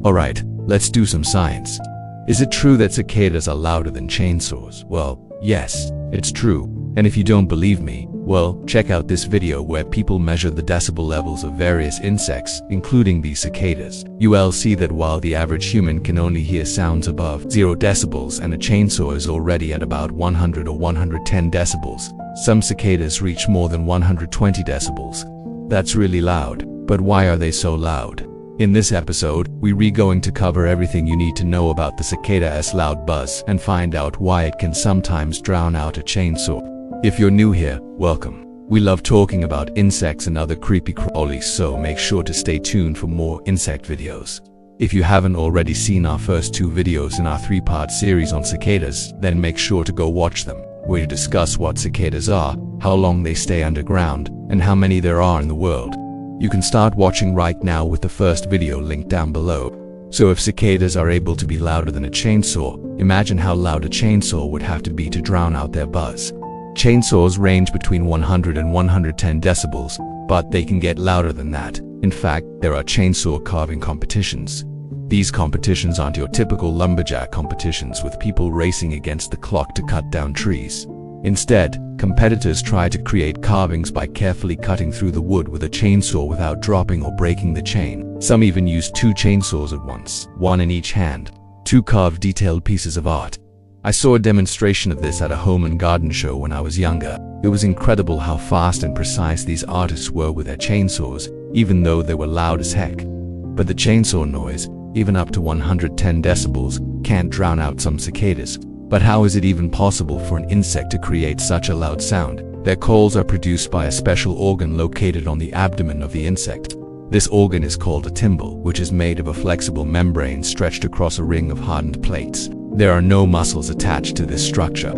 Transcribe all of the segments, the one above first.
Alright, let's do some science. Is it true that cicadas are louder than chainsaws? Well, yes, it's true. And if you don't believe me, well, check out this video where people measure the decibel levels of various insects, including these cicadas. You'll see that while the average human can only hear sounds above 0 decibels and a chainsaw is already at about 100 or 110 decibels, some cicadas reach more than 120 decibels. That's really loud. But why are they so loud? In this episode, we're going to cover everything you need to know about the cicada's loud buzz and find out why it can sometimes drown out a chainsaw. If you're new here, welcome. We love talking about insects and other creepy crawlies, so make sure to stay tuned for more insect videos. If you haven't already seen our first 2 videos in our 3-part series on cicadas, then make sure to go watch them. We discuss what cicadas are, how long they stay underground, and how many there are in the world. You can start watching right now with the first video linked down below. So if cicadas are able to be louder than a chainsaw, imagine how loud a chainsaw would have to be to drown out their buzz. Chainsaws range between 100 and 110 decibels, but they can get louder than that. In fact, there are chainsaw carving competitions. These competitions aren't your typical lumberjack competitions with people racing against the clock to cut down trees. Instead, competitors try to create carvings by carefully cutting through the wood with a chainsaw without dropping or breaking the chain. Some even use 2 chainsaws at once, one in each hand, to carve detailed pieces of art. I saw a demonstration of this at a home and garden show when I was younger. It was incredible how fast and precise these artists were with their chainsaws, even though they were loud as heck. But the chainsaw noise, even up to 110 decibels, can't drown out some cicadas. But how is it even possible for an insect to create such a loud sound? Their calls are produced by a special organ located on the abdomen of the insect. This organ is called a timbal, which is made of a flexible membrane stretched across a ring of hardened plates. There are no muscles attached to this structure.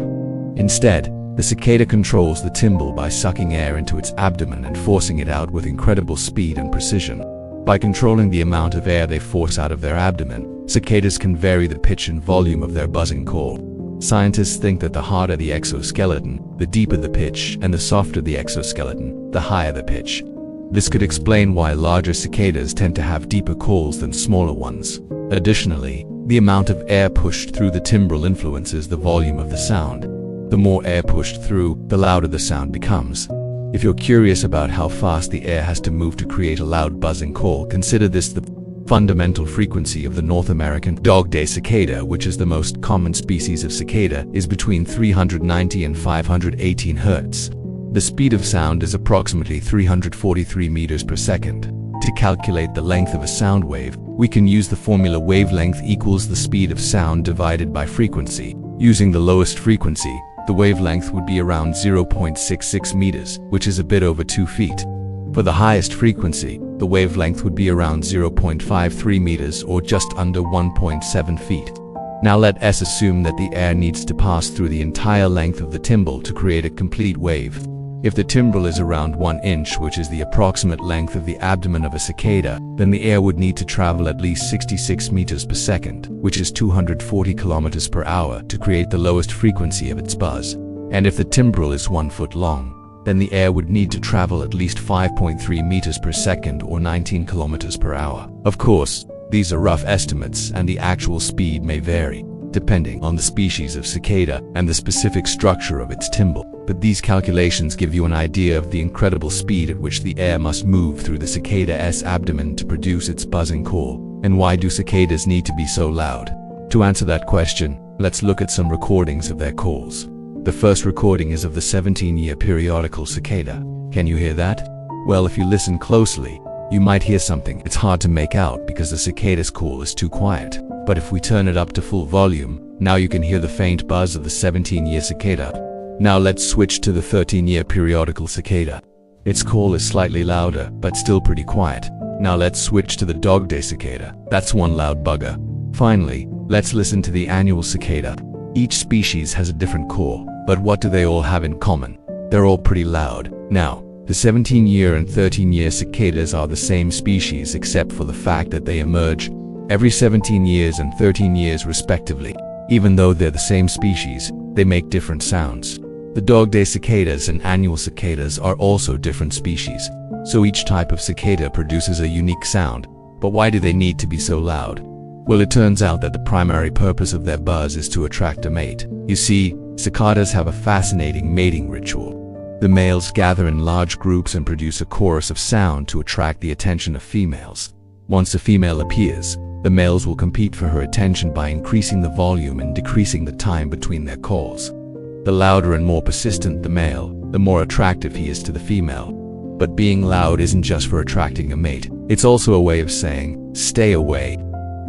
Instead, the cicada controls the timbal by sucking air into its abdomen and forcing it out with incredible speed and precision. By controlling the amount of air they force out of their abdomen, cicadas can vary the pitch and volume of their buzzing call. Scientists think that the harder the exoskeleton, the deeper the pitch, and the softer the exoskeleton, the higher the pitch. This could explain why larger cicadas tend to have deeper calls than smaller ones. Additionally, the amount of air pushed through the timbral influences the volume of the sound. The more air pushed through, the louder the sound becomes. If you're curious about how fast the air has to move to create a loud buzzing call, consider this: the fundamental frequency of the North American dog-day cicada, which is the most common species of cicada, is between 390 and 518 Hz. The speed of sound is approximately 343 meters per second. To calculate the length of a sound wave, we can use the formula wavelength equals the speed of sound divided by frequency. Using the lowest frequency, the wavelength would be around 0.66 meters, which is a bit over 2 feet. For the highest frequency, the wavelength would be around 0.53 meters or just under 1.7 feet. Now let us assume that the air needs to pass through the entire length of the timbal to create a complete wave. If the timbal is around 1 inch, which is the approximate length of the abdomen of a cicada, then the air would need to travel at least 66 meters per second, which is 240 kilometers per hour, to create the lowest frequency of its buzz. And if the timbral is 1 foot long, then the air would need to travel at least 5.3 meters per second or 19 kilometers per hour. Of course, these are rough estimates and the actual speed may vary, depending on the species of cicada and the specific structure of its timbal. But these calculations give you an idea of the incredible speed at which the air must move through the cicada's abdomen to produce its buzzing call. And why do cicadas need to be so loud? To answer that question, let's look at some recordings of their calls. The first recording is of the 17-year periodical cicada. Can you hear that? Well, if you listen closely, you might hear something. It's hard to make out because the cicada's call is too quiet. But if we turn it up to full volume, now you can hear the faint buzz of the 17-year cicada. Now let's switch to the 13-year periodical cicada. Its call is slightly louder, but still pretty quiet. Now let's switch to the dog-day cicada. That's one loud bugger. Finally, let's listen to the annual cicada. Each species has a different call, but what do they all have in common? They're all pretty loud. Now, the 17-year and 13-year cicadas are the same species except for the fact that they emerge every 17 years and 13 years respectively. Even though they're the same species, they make different sounds. The dog-day cicadas and annual cicadas are also different species, so each type of cicada produces a unique sound. But why do they need to be so loud? Well, it turns out that the primary purpose of their buzz is to attract a mate. You see, cicadas have a fascinating mating ritual. The males gather in large groups and produce a chorus of sound to attract the attention of females. Once a female appears, the males will compete for her attention by increasing the volume and decreasing the time between their calls. The louder and more persistent the male, the more attractive he is to the female. But being loud isn't just for attracting a mate, it's also a way of saying, "Stay away."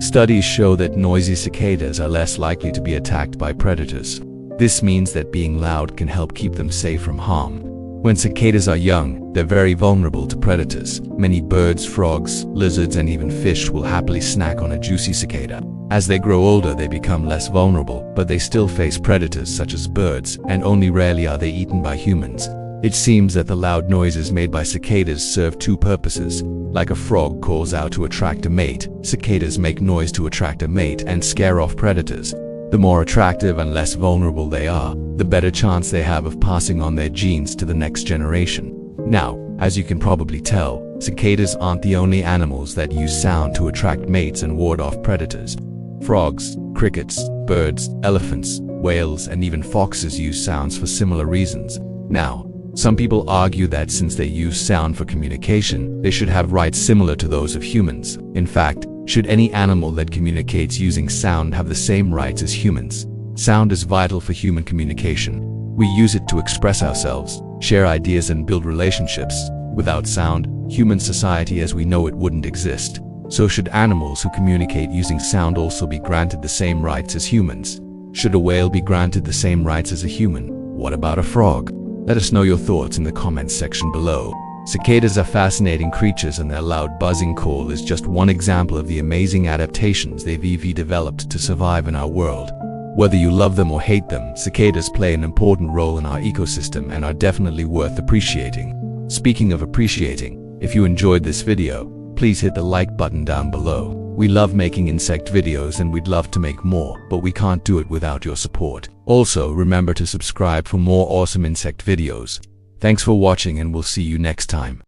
Studies show that noisy cicadas are less likely to be attacked by predators. This means that being loud can help keep them safe from harm. When cicadas are young, they're very vulnerable to predators. Many birds, frogs, lizards, and even fish will happily snack on a juicy cicada. As they grow older, they become less vulnerable, but they still face predators such as birds, and only rarely are they eaten by humans. It seems that the loud noises made by cicadas serve two purposes. Like a frog calls out to attract a mate, cicadas make noise to attract a mate and scare off predators. The more attractive and less vulnerable they are, the better chance they have of passing on their genes to the next generation. Now, as you can probably tell, cicadas aren't the only animals that use sound to attract mates and ward off predators. Frogs, crickets, birds, elephants, whales, and even foxes use sounds for similar reasons. Now, some people argue that since they use sound for communication, they should have rights similar to those of humans. In fact, should any animal that communicates using sound have the same rights as humans? Sound is vital for human communication. We use it to express ourselves, share ideas, and build relationships. Without sound, human society as we know it wouldn't exist. So should animals who communicate using sound also be granted the same rights as humans? Should a whale be granted the same rights as a human? What about a frog? Let us know your thoughts in the comments section below. Cicadas are fascinating creatures, and their loud buzzing call is just one example of the amazing adaptations they've developed to survive in our world. Whether you love them or hate them, cicadas play an important role in our ecosystem and are definitely worth appreciating. Speaking of appreciating, if you enjoyed this video, please hit the like button down below. We love making insect videos and we'd love to make more, but we can't do it without your support. Also, remember to subscribe for more awesome insect videos. Thanks for watching, and we'll see you next time.